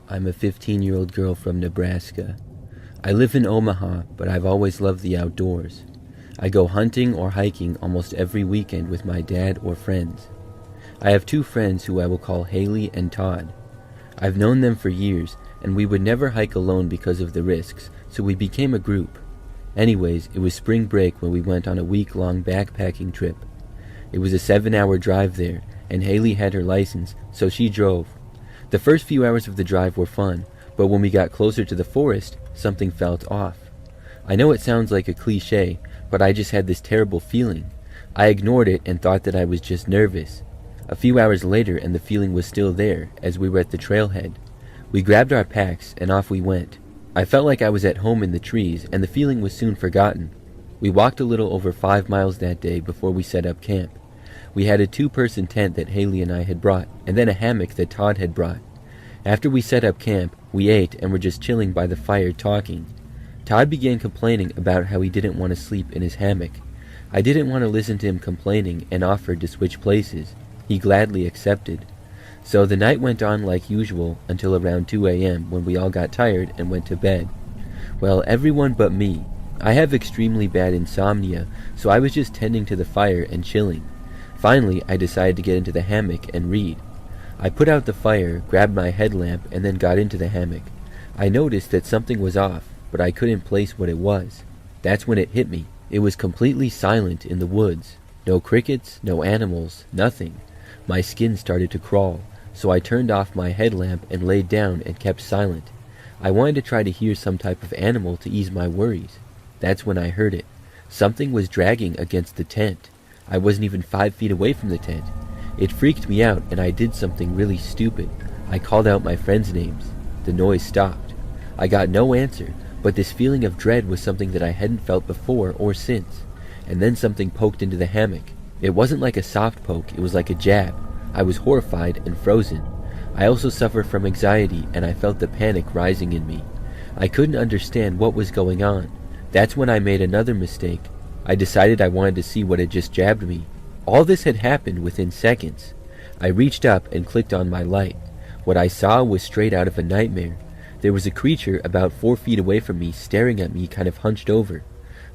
I'm a 15-year-old girl from Nebraska. I live in Omaha, but I've always loved the outdoors. I go hunting or hiking almost every weekend with my dad or friends. I have two friends who I will call Haley and Todd. I've known them for years, and we would never hike alone because of the risks, so we became a group. Anyways, it was spring break when we went on a week-long backpacking trip. It was a 7-hour drive there, and Haley had her license, so she drove. The first few hours of the drive were fun, but when we got closer to the forest, something felt off. I know it sounds like a cliche, but I just had this terrible feeling. I ignored it and thought that I was just nervous. A few hours later and the feeling was still there as we were at the trailhead. We grabbed our packs and off we went. I felt like I was at home in the trees and the feeling was soon forgotten. We walked a little over 5 miles that day before we set up camp. We had a 2-person tent that Haley and I had brought, and then a hammock that Todd had brought. After we set up camp, we ate and were just chilling by the fire talking. Todd began complaining about how he didn't want to sleep in his hammock. I didn't want to listen to him complaining and offered to switch places. He gladly accepted. So the night went on like usual until around 2 a.m. when we all got tired and went to bed. Well, everyone but me. I have extremely bad insomnia, so I was just tending to the fire and chilling. Finally, I decided to get into the hammock and read. I put out the fire, grabbed my headlamp, and then got into the hammock. I noticed that something was off, but I couldn't place what it was. That's when it hit me. It was completely silent in the woods. No crickets, no animals, nothing. My skin started to crawl, so I turned off my headlamp and laid down and kept silent. I wanted to try to hear some type of animal to ease my worries. That's when I heard it. Something was dragging against the tent. I wasn't even 5 feet away from the tent. It freaked me out and I did something really stupid. I called out my friends' names. The noise stopped. I got no answer, but this feeling of dread was something that I hadn't felt before or since. And then something poked into the hammock. It wasn't like a soft poke, it was like a jab. I was horrified and frozen. I also suffer from anxiety and I felt the panic rising in me. I couldn't understand what was going on. That's when I made another mistake. I decided I wanted to see what had just jabbed me. All this had happened within seconds. I reached up and clicked on my light. What I saw was straight out of a nightmare. There was a creature about 4 feet away from me staring at me kind of hunched over.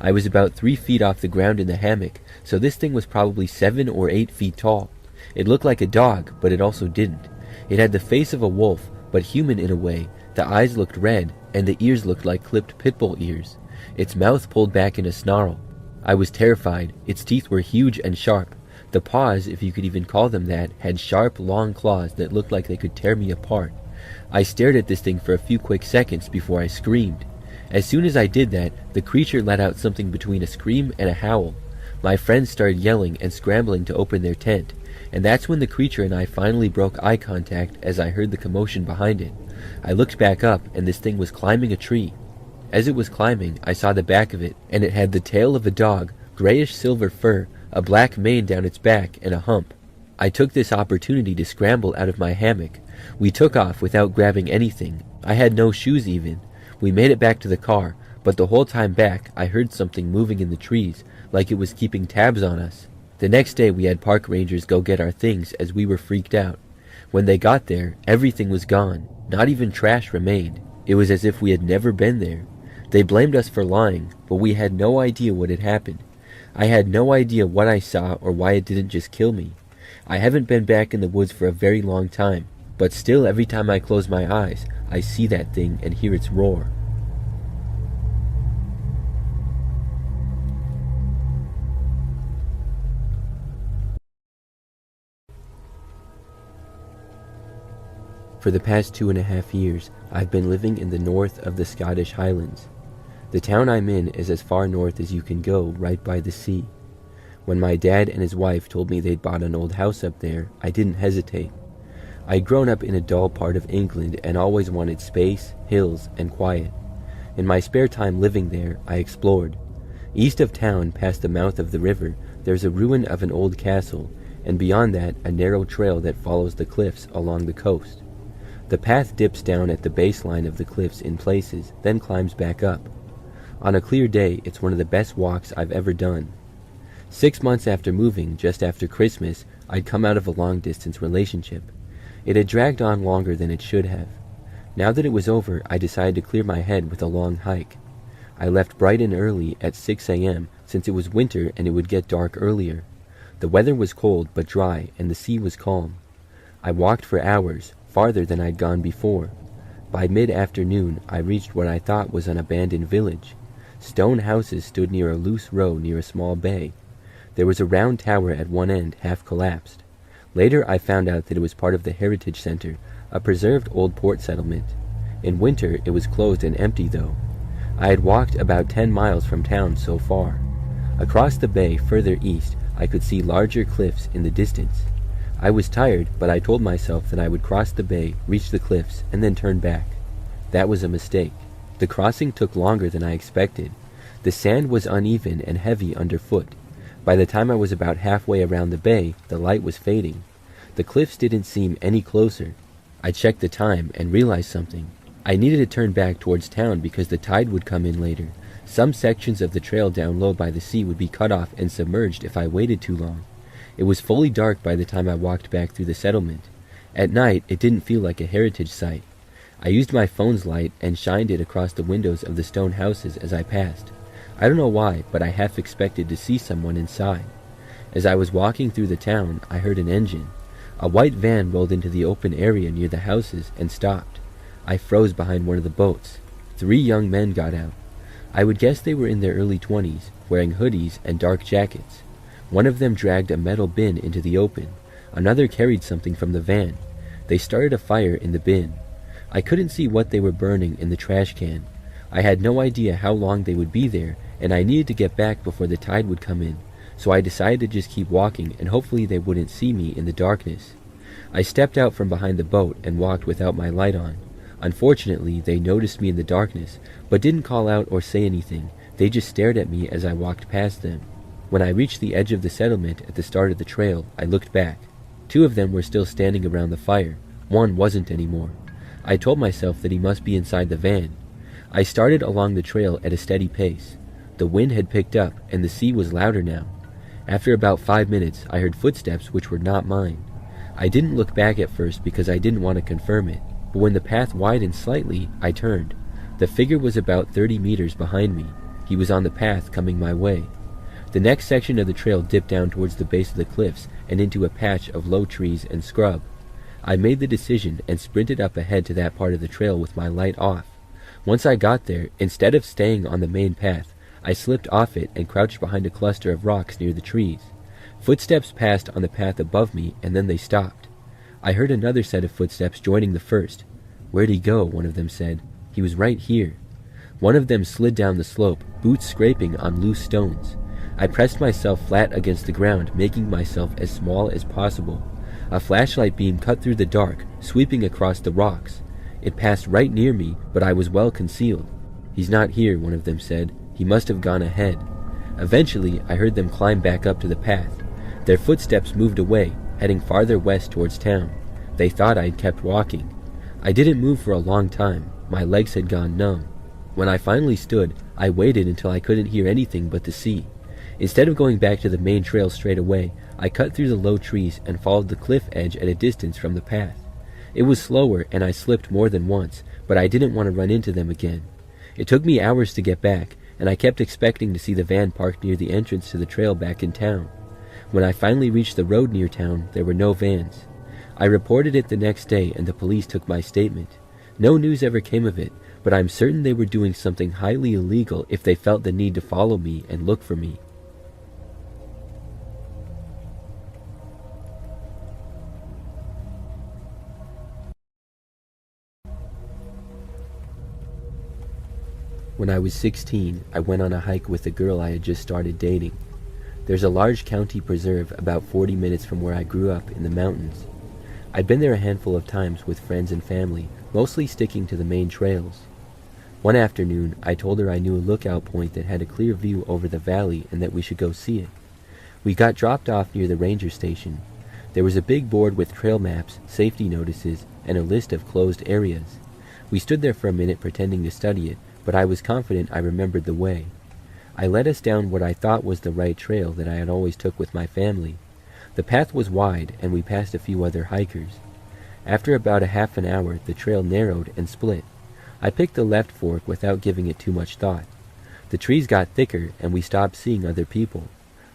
I was about 3 feet off the ground in the hammock, so this thing was probably 7 or 8 feet tall. It looked like a dog, but it also didn't. It had the face of a wolf, but human in a way. The eyes looked red, and the ears looked like clipped pit bull ears. Its mouth pulled back in a snarl. I was terrified. Its teeth were huge and sharp. The paws, if you could even call them that, had sharp, long claws that looked like they could tear me apart. I stared at this thing for a few quick seconds before I screamed. As soon as I did that, the creature let out something between a scream and a howl. My friends started yelling and scrambling to open their tent, and that's when the creature and I finally broke eye contact as I heard the commotion behind it. I looked back up, and this thing was climbing a tree. As it was climbing, I saw the back of it, and it had the tail of a dog, grayish-silver fur, a black mane down its back, and a hump. I took this opportunity to scramble out of my hammock. We took off without grabbing anything. I had no shoes even. We made it back to the car, but the whole time back I heard something moving in the trees, like it was keeping tabs on us. The next day we had park rangers go get our things as we were freaked out. When they got there, everything was gone. Not even trash remained. It was as if we had never been there. They blamed us for lying, but we had no idea what had happened. I had no idea what I saw or why it didn't just kill me. I haven't been back in the woods for a very long time, but still every time I close my eyes, I see that thing and hear its roar. For the past 2.5 years, I've been living in the north of the Scottish Highlands. The town I'm in is as far north as you can go, right by the sea. When my dad and his wife told me they'd bought an old house up there, I didn't hesitate. I'd grown up in a dull part of England and always wanted space, hills, and quiet. In my spare time living there, I explored. East of town, past the mouth of the river, there's a ruin of an old castle, and beyond that, a narrow trail that follows the cliffs along the coast. The path dips down at the baseline of the cliffs in places, then climbs back up. On a clear day, it's one of the best walks I've ever done. 6 months after moving, just after Christmas, I'd come out of a long-distance relationship. It had dragged on longer than it should have. Now that it was over, I decided to clear my head with a long hike. I left bright and early at 6 a.m. since it was winter and it would get dark earlier. The weather was cold but dry and the sea was calm. I walked for hours, farther than I'd gone before. By mid-afternoon, I reached what I thought was an abandoned village. Stone houses stood near a loose row near a small bay. There was a round tower at one end, half collapsed. Later I found out that it was part of the Heritage Center, a preserved old port settlement. In winter it was closed and empty though. I had walked about 10 miles from town so far. Across the bay, further east, I could see larger cliffs in the distance. I was tired, but I told myself that I would cross the bay, reach the cliffs, and then turn back. That was a mistake. The crossing took longer than I expected. The sand was uneven and heavy underfoot. By the time I was about halfway around the bay, the light was fading. The cliffs didn't seem any closer. I checked the time and realized something. I needed to turn back towards town because the tide would come in later. Some sections of the trail down low by the sea would be cut off and submerged if I waited too long. It was fully dark by the time I walked back through the settlement. At night, it didn't feel like a heritage site. I used my phone's light and shined it across the windows of the stone houses as I passed. I don't know why, but I half expected to see someone inside. As I was walking through the town, I heard an engine. A white van rolled into the open area near the houses and stopped. I froze behind one of the boats. 3 young men got out. I would guess they were in their early 20s, wearing hoodies and dark jackets. One of them dragged a metal bin into the open. Another carried something from the van. They started a fire in the bin. I couldn't see what they were burning in the trash can. I had no idea how long they would be there, and I needed to get back before the tide would come in, so I decided to just keep walking and hopefully they wouldn't see me in the darkness. I stepped out from behind the boat and walked without my light on. Unfortunately, they noticed me in the darkness, but didn't call out or say anything. They just stared at me as I walked past them. When I reached the edge of the settlement at the start of the trail, I looked back. 2 of them were still standing around the fire. One wasn't anymore. I told myself that he must be inside the van. I started along the trail at a steady pace. The wind had picked up, and the sea was louder now. After about 5 minutes, I heard footsteps which were not mine. I didn't look back at first because I didn't want to confirm it, but when the path widened slightly, I turned. The figure was about 30 meters behind me. He was on the path coming my way. The next section of the trail dipped down towards the base of the cliffs and into a patch of low trees and scrub. I made the decision and sprinted up ahead to that part of the trail with my light off. Once I got there, instead of staying on the main path, I slipped off it and crouched behind a cluster of rocks near the trees. Footsteps passed on the path above me and then they stopped. I heard another set of footsteps joining the first. "Where'd he go?" one of them said. "He was right here." One of them slid down the slope, boots scraping on loose stones. I pressed myself flat against the ground, making myself as small as possible. A flashlight beam cut through the dark, sweeping across the rocks. It passed right near me, but I was well concealed. "He's not here," one of them said. "He must have gone ahead." Eventually, I heard them climb back up to the path. Their footsteps moved away, heading farther west towards town. They thought I had kept walking. I didn't move for a long time. My legs had gone numb. When I finally stood, I waited until I couldn't hear anything but the sea. Instead of going back to the main trail straight away, I cut through the low trees and followed the cliff edge at a distance from the path. It was slower and I slipped more than once, but I didn't want to run into them again. It took me hours to get back, and I kept expecting to see the van parked near the entrance to the trail back in town. When I finally reached the road near town, there were no vans. I reported it the next day and the police took my statement. No news ever came of it, but I'm certain they were doing something highly illegal if they felt the need to follow me and look for me. When I was 16, I went on a hike with a girl I had just started dating. There's a large county preserve about 40 minutes from where I grew up in the mountains. I'd been there a handful of times with friends and family, mostly sticking to the main trails. One afternoon, I told her I knew a lookout point that had a clear view over the valley and that we should go see it. We got dropped off near the ranger station. There was a big board with trail maps, safety notices, and a list of closed areas. We stood there for a minute pretending to study it, but I was confident I remembered the way. I led us down what I thought was the right trail that I had always took with my family. The path was wide, and we passed a few other hikers. After about a half an hour, the trail narrowed and split. I picked the left fork without giving it too much thought. The trees got thicker, and we stopped seeing other people.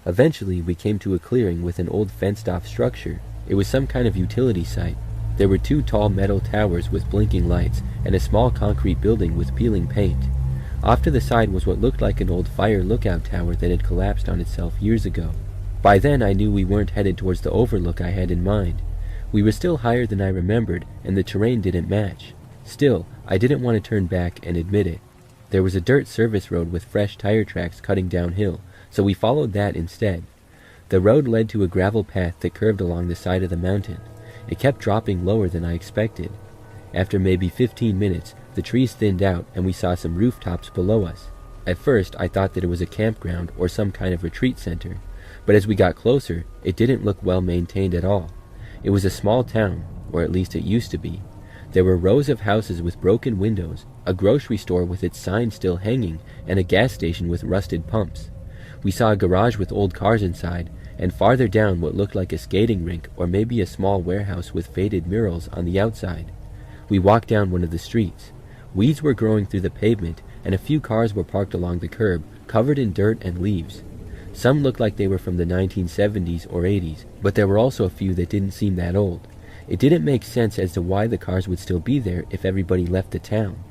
Eventually, we came to a clearing with an old fenced-off structure. It was some kind of utility site. There were 2 tall metal towers with blinking lights, and a small concrete building with peeling paint. Off to the side was what looked like an old fire lookout tower that had collapsed on itself years ago. By then, I knew we weren't headed towards the overlook I had in mind. We were still higher than I remembered, and the terrain didn't match. Still, I didn't want to turn back and admit it. There was a dirt service road with fresh tire tracks cutting downhill, so we followed that instead. The road led to a gravel path that curved along the side of the mountain. It kept dropping lower than I expected. After maybe 15 minutes, the trees thinned out and we saw some rooftops below us. At first, I thought that it was a campground or some kind of retreat center, but as we got closer, it didn't look well maintained at all. It was a small town, or at least it used to be. There were rows of houses with broken windows, a grocery store with its sign still hanging, and a gas station with rusted pumps. We saw a garage with old cars inside, and farther down what looked like a skating rink or maybe a small warehouse with faded murals on the outside. We walked down one of the streets. Weeds were growing through the pavement, and a few cars were parked along the curb, covered in dirt and leaves. Some looked like they were from the 1970s or 80s, but there were also a few that didn't seem that old. It didn't make sense as to why the cars would still be there if everybody left the town.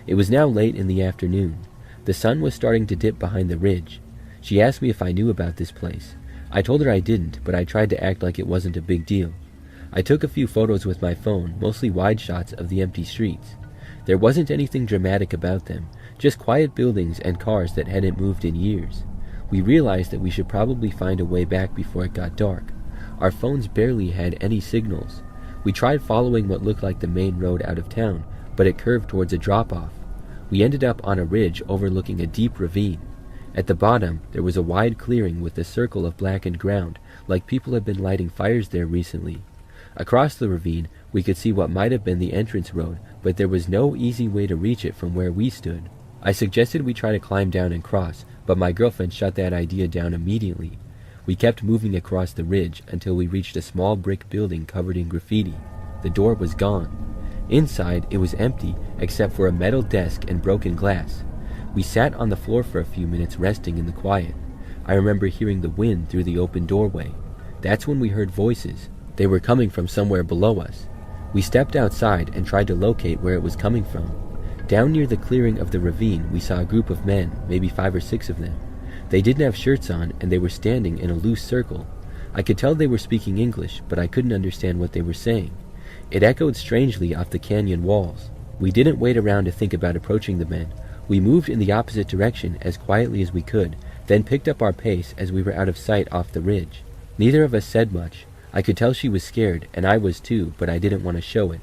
It was now late in the afternoon. The sun was starting to dip behind the ridge. She asked me if I knew about this place. I told her I didn't, but I tried to act like it wasn't a big deal. I took a few photos with my phone, mostly wide shots of the empty streets. There wasn't anything dramatic about them, just quiet buildings and cars that hadn't moved in years. We realized that we should probably find a way back before it got dark. Our phones barely had any signals. We tried following what looked like the main road out of town, but it curved towards a drop-off. We ended up on a ridge overlooking a deep ravine. At the bottom, there was a wide clearing with a circle of blackened ground, like people had been lighting fires there recently. Across the ravine, we could see what might have been the entrance road, but there was no easy way to reach it from where we stood. I suggested we try to climb down and cross, but my girlfriend shut that idea down immediately. We kept moving across the ridge until we reached a small brick building covered in graffiti. The door was gone. Inside, it was empty, except for a metal desk and broken glass. We sat on the floor for a few minutes resting in the quiet. I remember hearing the wind through the open doorway. That's when we heard voices. They were coming from somewhere below us. We stepped outside and tried to locate where it was coming from. Down near the clearing of the ravine, we saw a group of men, maybe 5 or 6 of them. They didn't have shirts on, and they were standing in a loose circle. I could tell they were speaking English, but I couldn't understand what they were saying. It echoed strangely off the canyon walls. We didn't wait around to think about approaching the men. We moved in the opposite direction as quietly as we could, then picked up our pace as we were out of sight off the ridge. Neither of us said much. I could tell she was scared, and I was too, but I didn't want to show it.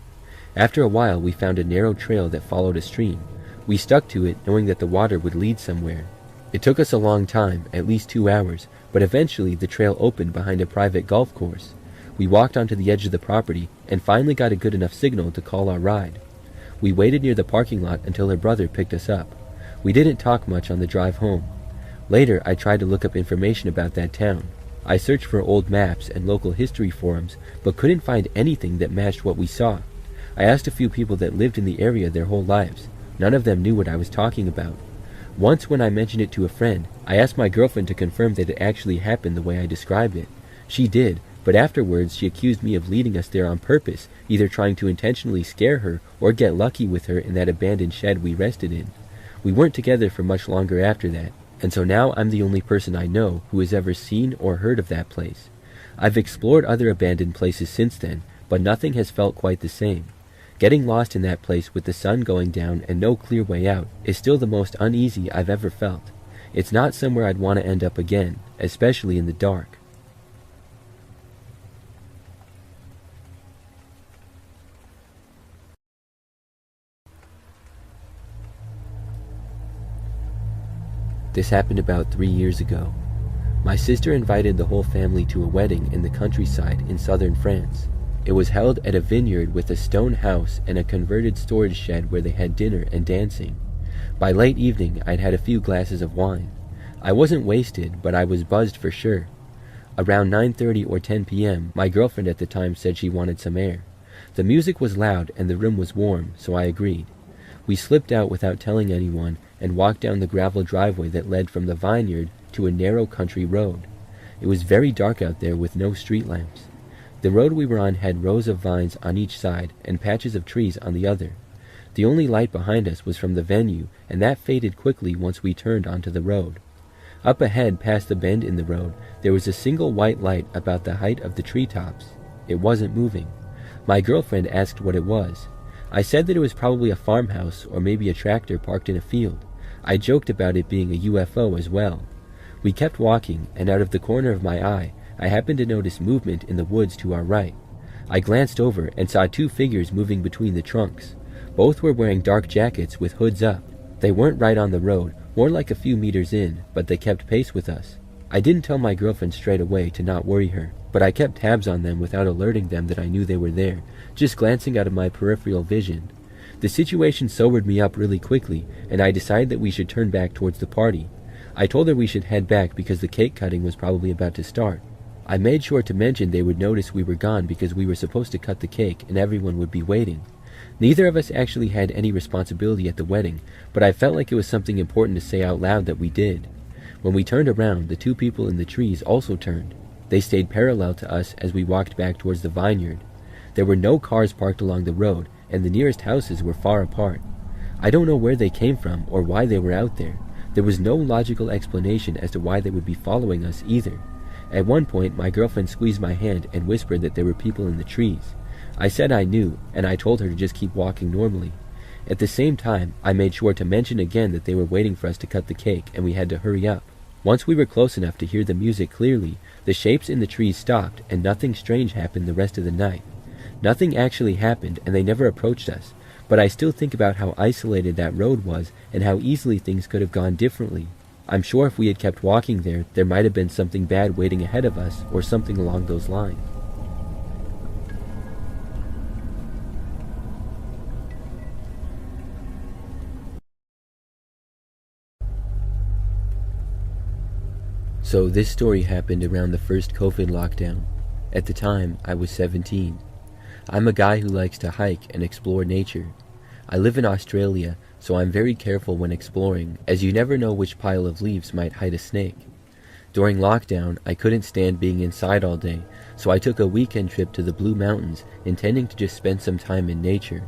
After a while, we found a narrow trail that followed a stream. We stuck to it, knowing that the water would lead somewhere. It took us a long time, at least 2 hours, but eventually the trail opened behind a private golf course. We walked onto the edge of the property, and finally got a good enough signal to call our ride. We waited near the parking lot until her brother picked us up. We didn't talk much on the drive home. Later, I tried to look up information about that town. I searched for old maps and local history forums, but couldn't find anything that matched what we saw. I asked a few people that lived in the area their whole lives. None of them knew what I was talking about. Once when I mentioned it to a friend, I asked my girlfriend to confirm that it actually happened the way I described it. She did, but afterwards she accused me of leading us there on purpose, either trying to intentionally scare her or get lucky with her in that abandoned shed we rested in. We weren't together for much longer after that, and so now I'm the only person I know who has ever seen or heard of that place. I've explored other abandoned places since then, but nothing has felt quite the same. Getting lost in that place with the sun going down and no clear way out is still the most uneasy I've ever felt. It's not somewhere I'd want to end up again, especially in the dark. This happened about 3 years ago. My sister invited the whole family to a wedding in the countryside in southern France. It was held at a vineyard with a stone house and a converted storage shed where they had dinner and dancing. By late evening, I'd had a few glasses of wine. I wasn't wasted, but I was buzzed for sure. Around 9:30 or 10 p.m., my girlfriend at the time said she wanted some air. The music was loud and the room was warm, so I agreed. We slipped out without telling anyone and walked down the gravel driveway that led from the vineyard to a narrow country road. It was very dark out there with no street lamps. The road we were on had rows of vines on each side and patches of trees on the other. The only light behind us was from the venue, and that faded quickly once we turned onto the road. Up ahead, past the bend in the road, there was a single white light about the height of the treetops. It wasn't moving. My girlfriend asked what it was. I said that it was probably a farmhouse or maybe a tractor parked in a field. I joked about it being a UFO as well. We kept walking, and out of the corner of my eye, I happened to notice movement in the woods to our right. I glanced over and saw two figures moving between the trunks. Both were wearing dark jackets with hoods up. They weren't right on the road, more like a few meters in, but they kept pace with us. I didn't tell my girlfriend straight away to not worry her, but I kept tabs on them without alerting them that I knew they were there, just glancing out of my peripheral vision. The situation sobered me up really quickly, and I decided that we should turn back towards the party. I told her we should head back because the cake cutting was probably about to start. I made sure to mention they would notice we were gone because we were supposed to cut the cake and everyone would be waiting. Neither of us actually had any responsibility at the wedding, but I felt like it was something important to say out loud that we did. When we turned around, the two people in the trees also turned. They stayed parallel to us as we walked back towards the vineyard. There were no cars parked along the road, and the nearest houses were far apart. I don't know where they came from or why they were out there. There was no logical explanation as to why they would be following us either. At one point, my girlfriend squeezed my hand and whispered that there were people in the trees. I said I knew, and I told her to just keep walking normally. At the same time, I made sure to mention again that they were waiting for us to cut the cake and we had to hurry up. Once we were close enough to hear the music clearly, the shapes in the trees stopped and nothing strange happened the rest of the night. Nothing actually happened and they never approached us, but I still think about how isolated that road was and how easily things could have gone differently. I'm sure if we had kept walking there might have been something bad waiting ahead of us or something along those lines. So this story happened around the first COVID lockdown. At the time, I was 17. I'm a guy who likes to hike and explore nature. I live in Australia, so I'm very careful when exploring, as you never know which pile of leaves might hide a snake. During lockdown, I couldn't stand being inside all day, so I took a weekend trip to the Blue Mountains, intending to just spend some time in nature.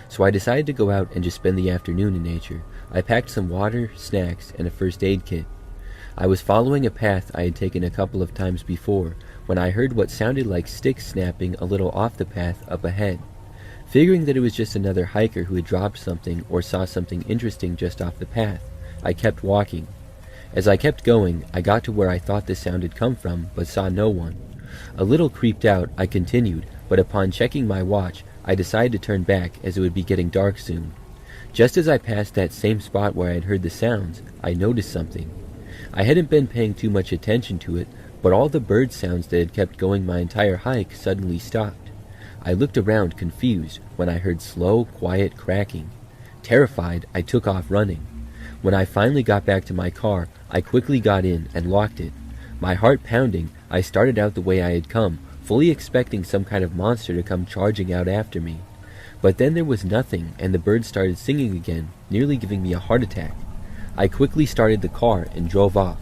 So I decided to go out and just spend the afternoon in nature. I packed some water, snacks, and a first aid kit. I was following a path I had taken a couple of times before when I heard what sounded like sticks snapping a little off the path up ahead. Figuring that it was just another hiker who had dropped something or saw something interesting just off the path, I kept walking. As I kept going, I got to where I thought the sound had come from, but saw no one. A little creeped out, I continued, but upon checking my watch, I decided to turn back as it would be getting dark soon. Just as I passed that same spot where I had heard the sounds, I noticed something. I hadn't been paying too much attention to it, but all the bird sounds that had kept going my entire hike suddenly stopped. I looked around confused when I heard slow, quiet cracking. Terrified, I took off running. When I finally got back to my car, I quickly got in and locked it. My heart pounding, I started out the way I had come, fully expecting some kind of monster to come charging out after me. But then there was nothing, and the birds started singing again, nearly giving me a heart attack. I quickly started the car and drove off.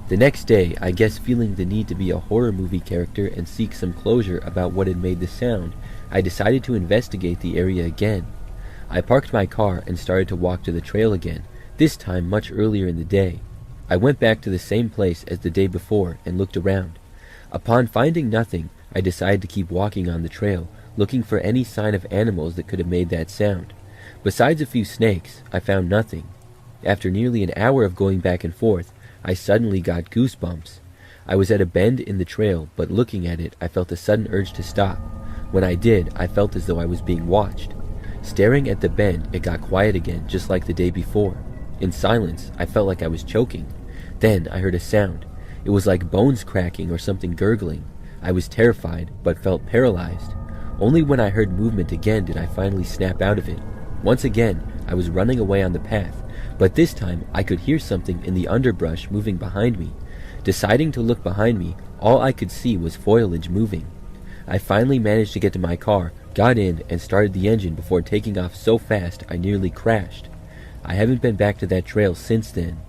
The next day, I guess feeling the need to be a horror movie character and seek some closure about what had made the sound, I decided to investigate the area again. I parked my car and started to walk to the trail again, this time much earlier in the day. I went back to the same place as the day before and looked around. Upon finding nothing, I decided to keep walking on the trail, looking for any sign of animals that could have made that sound. Besides a few snakes, I found nothing. After nearly an hour of going back and forth, I suddenly got goosebumps. I was at a bend in the trail, but looking at it, I felt a sudden urge to stop. When I did, I felt as though I was being watched. Staring at the bend, it got quiet again, just like the day before. In silence, I felt like I was choking. Then I heard a sound. It was like bones cracking or something gurgling. I was terrified, but felt paralyzed. Only when I heard movement again did I finally snap out of it. Once again, I was running away on the path, but this time I could hear something in the underbrush moving behind me. Deciding to look behind me, all I could see was foliage moving. I finally managed to get to my car, Got in and started the engine before taking off so fast I nearly crashed. I haven't been back to that trail since then.